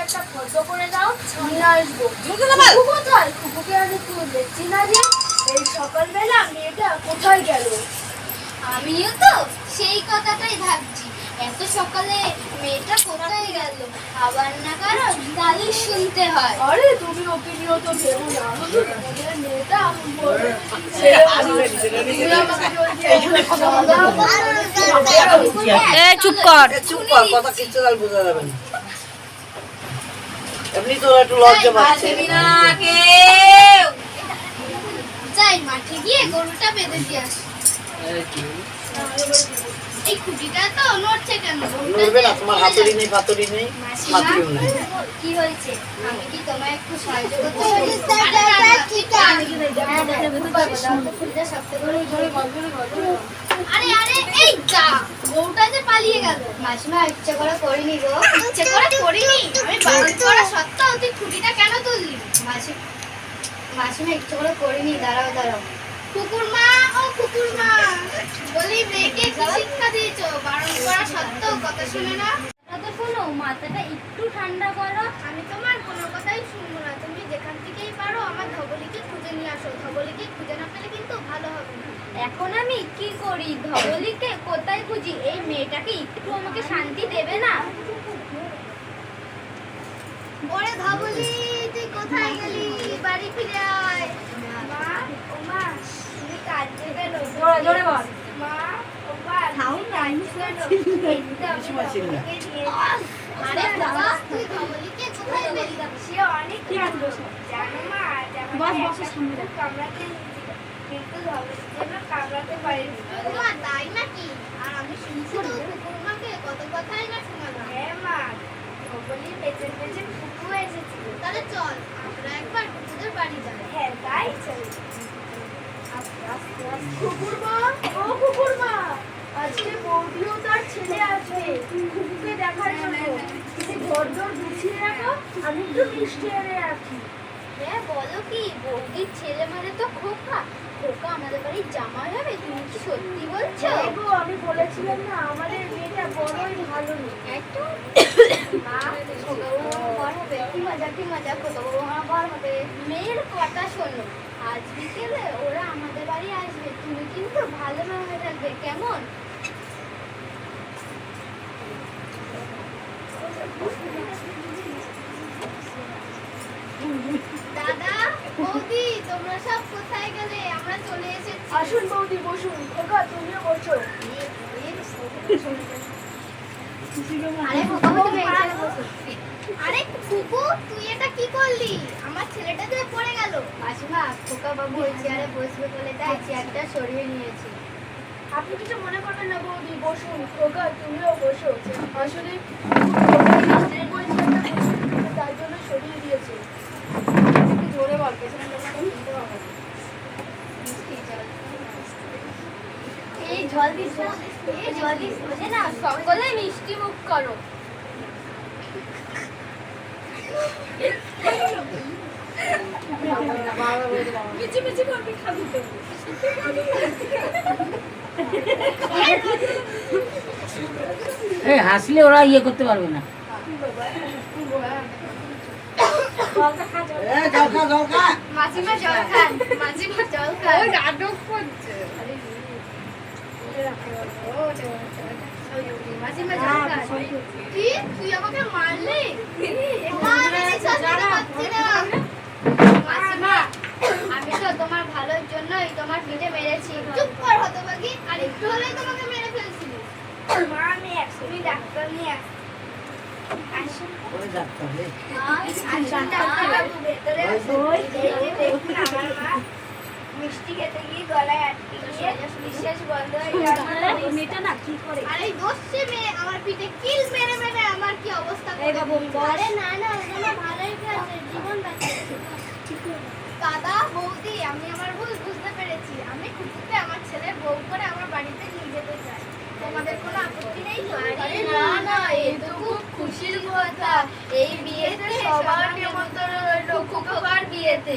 একটা ফটো করে দাও, নিয়ে আসবো। কোথায়? কুকুকে আমি তো দেখছি না যে। এই সকালবেলা মেয়েটা কোথায় গেল? আমিও তো সেই কথাটাই ভাবছি, এত সকালে মেয়েটা কোথায় গেল? আবার না কারো গালি শুনতে হয়। আরে তুমি ওপিনিয়ন তো ভেবো না, আমাদের মেয়েটা চুপ কর, কথা কিচ্ছু তাহলে বোঝা যাবে না। এমনি তো একটু লজ্জা পাচ্ছে। যাই মাঠে গিয়ে গরুটা বেঁধে দিয়ে আসি। এই খুঁটিটা তো নড়ছে কেন? নড়বে না, তোমার হাতুড়ি নেই, পাতুড়ি নেই, মাটিও নেই। কি হয়েছে? আমি কি তোমায় একটু সাহায্য করতে পারি? আরে আরে এই যা, গরুটা যে পালিয়ে গেল। মাসিমা ইচ্ছে করে করিনি গো। ইচ্ছে করে করিনি? আমি বারণ করা সত্ত্বেও তুই খুঁটিটা কেন তুললি? মাসিমা ইচ্ছে করে করিনি। দাঁড়াও দাঁড়াও। কুকুরমা, ও কুকুরমা, বলি মেয়েকে কি শিক্ষা দিয়েছো? বারণ করা সত্ত্বেও কথা শুনে না। কথা শোনো, মাথাটা একটু ঠান্ডা করো। আমি তোমার কোনো কথাই শুনবো না। তুমি যেখান থেকেই পারো আমার ধবলিকে খুঁজে নিয়ে আসো। ধবলিকে খুঁজে না পেলে কিন্তু ভালো হবে না। এখন আমি কি করি? ধবলিকে কোথায় খুঁজি? এই মেয়েটাকে একটু আমাকে শান্তি দেবে না? ওরে ধবলি, তুই কোথায় গেলি? বাড়ি ফিরে আয়। মা, ও মা, তুমি কাঁদতে কেন? জোরে জোরে বল। মা, ও মা, তুমি কাঁদতে কেন? আরে বাবা, তুই ধবলিকে কোথায় পেলি? সে অনেক কাঁদলো। জানো মা, কামড়াতে কিন্তু ধবলি যেন কামড়াতে পারেনি। মা, তাই নাকি? আর আমি শুনছি তো কুকুরমাকে কত কথাই না শোনালাম। হ্যাঁ মা, ধবলির পেছন পেছন কুকুর এসেছিল। তাহলে চল আমরা একবার কুকুরদের বাড়ি যাই। হ্যাঁ তাই চল। কুকুরমা, ও কুকুরমা, আজকে বৌদিও তার ছেলে আসবে কুকুরকে দেখার জন্য। তুমি ঘরদোর গুছিয়ে রাখো, আমি একটু মিষ্টি এনে রাখি। হ্যাঁ বলো কি? বৌদির ছেলে মানে তো খোকা। খোকা আমাদের বাড়ির জামাই হবে? তুমি কি সত্যি বলছো? হ্যাঁ গো, আমি বলেছিলাম না আমাদের মেয়েটা বড়ই ভালো নেই। একদম। মা, খোকা বৌমা বর হবে? কি মজা কি মজা, খোকা বৌমা বর হবে। মেয়ের কথা শোনো, আজ বিকেলে ওরা আমাদের বাড়ি আসবে। তুমি কিন্তু ভালোভাবে থাকবে, কেমন? দাদা, বৌদি, তোমরা সব কোথায় গেলে? আমরা চলে এসেছি। আসুন বৌদি বসুন, খোকা তুমিও বসো। আরে খোকা, তুমি এখানে বসো। আরে কুকু, তুই এটা কি করলি? আমার ছেলেটা যে পড়ে গেল। মাসিমা, খোকা বাবু ওই চেয়ারে বসবে বলে তাই চেয়ারটা সরিয়ে নিয়েছি। আপনি কিছু মনে করবেন না বৌদি, বসুন। খোকা তুমিও বসো। আসলে তার জন্য সরিয়ে দিয়েছে। একটু জোরে বল, পেছনে লোকটা শুনতে পাবে। এই জল দিস না, এই জল দিস না, সকলে মিষ্টি মুখ করো। মিচি মিচি করবি, খাবি তো। হাসলে ওরা ইয়ে করতে পারবে না। মাসিমা জল খান, মাসিমা জল খান। ওই নাটক করছে। মাসিমা জল খান। কি? তুই আমাকে মারলি? মাসিমা, আমি তো তোমার ভালোর জন্যই তোমার পিঠে মেরেছি। চুপ কর হতভাগী, আর একটু হলেই তোমাকে মেরে ফেলছিলি। মা, আমি এক্ষুনি ডাক্তার নিয়ে আসছি। আসুন ডাক্তার বাবু, ভেতরে আসুন। দেখুন আমার মা মিষ্টি খেতে গিয়ে গলায় আটকে গিয়ে নিঃশ্বাস বন্ধ হয়ে গেল। মেয়েটা না কি করে? আরে দোষে মেয়ে আমার পিঠে কিল মেরে মেরে আমার কি অবস্থা করে। আরে না না, তোমার ভালোই কাছে জীবন বাঁচিয়েছে। দাদা, বৌদি, আমি আমার ভুল বুঝতে পেরেছি। আমি কুকুরকে আমার ছেলের বউ করে আমার বাড়িতে নিয়ে যেতে চাই। তোমাদের কোনো আপত্তি নেই তো? আরে না না, এই তো খুব খুশির কথা। এই বিয়েতে সবার নিমন্ত্রণ রইল, খোকার বিয়েতে।